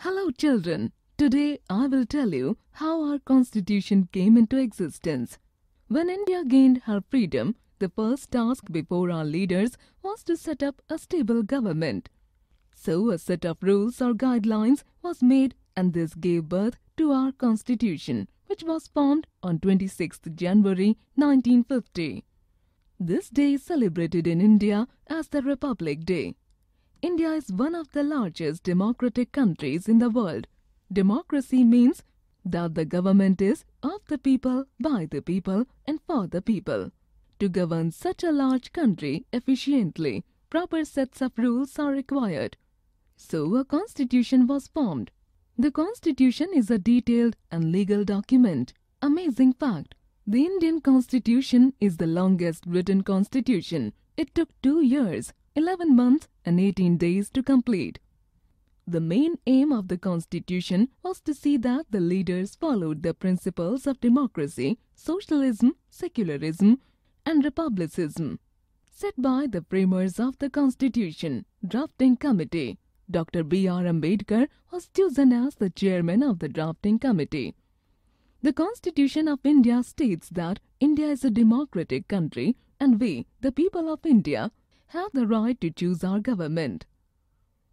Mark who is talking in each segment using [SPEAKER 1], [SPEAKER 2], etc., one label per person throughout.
[SPEAKER 1] Hello children, today I will tell you how our constitution came into existence. When India gained her freedom, the first task before our leaders was to set up a stable government. So a set of rules or guidelines was made and this gave birth to our constitution, which was formed on 26th January 1950. This day is celebrated in India as the Republic Day. India is one of the largest democratic countries in the world. Democracy means that the government is of the people, by the people and for the people. To govern such a large country efficiently, proper sets of rules are required. So a constitution was formed. The constitution is a detailed and legal document. Amazing fact! The Indian constitution is the longest written constitution. It took 2 years, 11 months and 18 days to complete. The main aim of the constitution was to see that the leaders followed the principles of democracy, socialism, secularism and republicism set by the framers of the constitution. Drafting committee. Dr. B.R. Ambedkar was chosen as the chairman of the drafting committee. The Constitution of India states that India is a democratic country and we, the people of India, have the right to choose our government.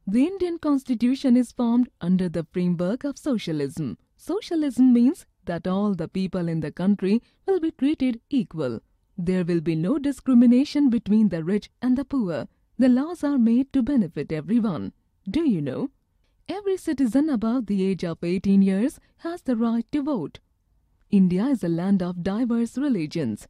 [SPEAKER 1] The Indian Constitution is formed under the framework of socialism. Socialism means that all the people in the country will be treated equal. There will be no discrimination between the rich and the poor. The laws are made to benefit everyone. Do you know? Every citizen above the age of 18 years has the right to vote. India is a land of diverse religions.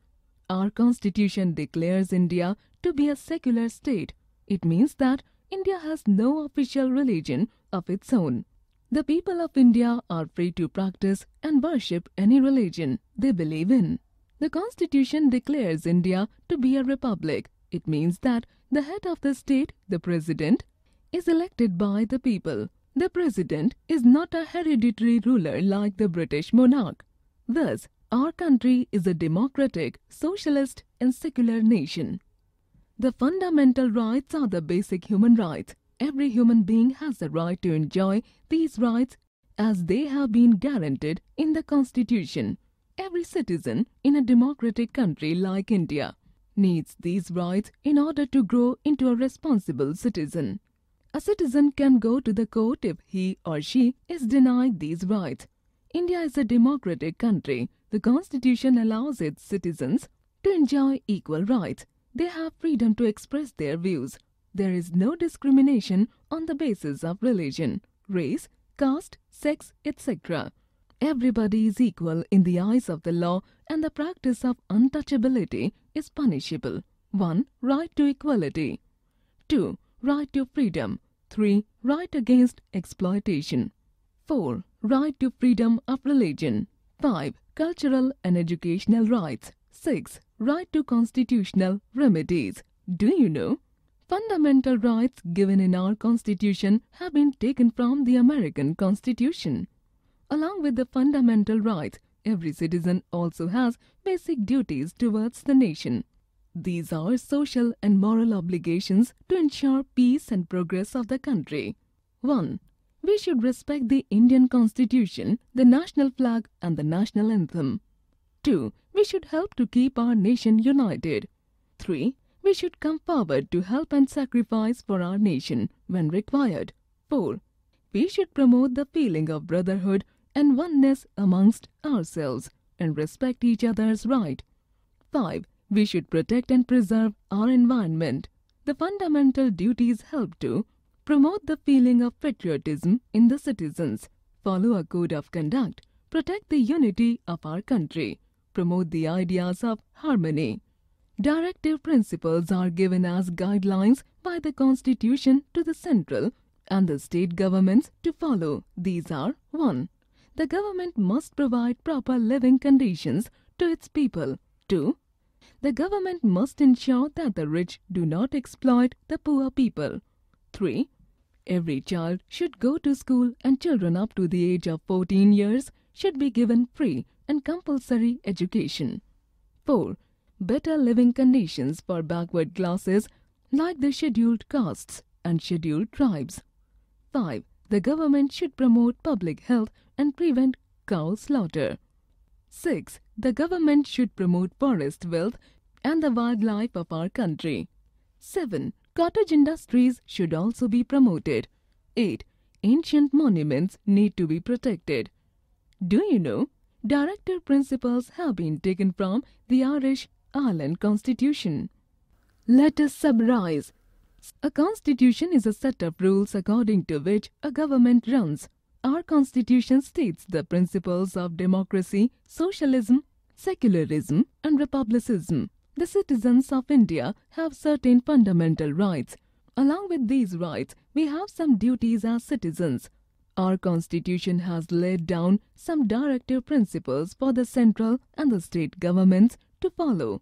[SPEAKER 1] Our constitution declares India to be a secular state. It means that India has no official religion of its own. The people of India are free to practice and worship any religion they believe in. The constitution declares India to be a republic. It means that the head of the state, the president, is elected by the people. The president is not a hereditary ruler like the British monarch. Thus, our country is a democratic, socialist and secular nation. The fundamental rights are the basic human rights. Every human being has the right to enjoy these rights as they have been guaranteed in the Constitution. Every citizen in a democratic country like India needs these rights in order to grow into a responsible citizen. A citizen can go to the court if he or she is denied these rights. India is a democratic country. The Constitution allows its citizens to enjoy equal rights. They have freedom to express their views. There is no discrimination on the basis of religion, race, caste, sex, etc. Everybody is equal in the eyes of the law and the practice of untouchability is punishable. 1. Right to equality. 2. Right to freedom. 3. Right against exploitation. 4. Right to freedom of religion. 5. Cultural and educational rights. 6. Right to constitutional remedies. Do you know? Fundamental rights given in our Constitution have been taken from the American Constitution. Along with the fundamental rights, every citizen also has basic duties towards the nation. These are social and moral obligations to ensure peace and progress of the country. 1. We should respect the Indian Constitution, the national flag and the national anthem. 2. We should help to keep our nation united. 3. We should come forward to help and sacrifice for our nation when required. 4. We should promote the feeling of brotherhood and oneness amongst ourselves and respect each other's right. 5. We should protect and preserve our environment. The fundamental duties help to promote the feeling of patriotism in the citizens, follow a code of conduct, protect the unity of our country, promote the ideas of harmony. Directive principles are given as guidelines by the Constitution to the central and the state governments to follow. These are 1. The government must provide proper living conditions to its people. 2. The government must ensure that the rich do not exploit the poor people. 3. Every child should go to school and children up to the age of 14 years should be given free and compulsory education. 4. Better living conditions for backward classes like the scheduled castes and scheduled tribes. 5. The government should promote public health and prevent cow slaughter. 6. The government should promote forest wealth and the wildlife of our country. 7. Cottage industries should also be promoted. 8. Ancient monuments need to be protected. Do you know, directive principles have been taken from the Irish Ireland Constitution. Let us summarize. A constitution is a set of rules according to which a government runs. Our constitution states the principles of democracy, socialism, secularism, and republicanism. The citizens of India have certain fundamental rights. Along with these rights, we have some duties as citizens. Our constitution has laid down some directive principles for the central and the state governments to follow.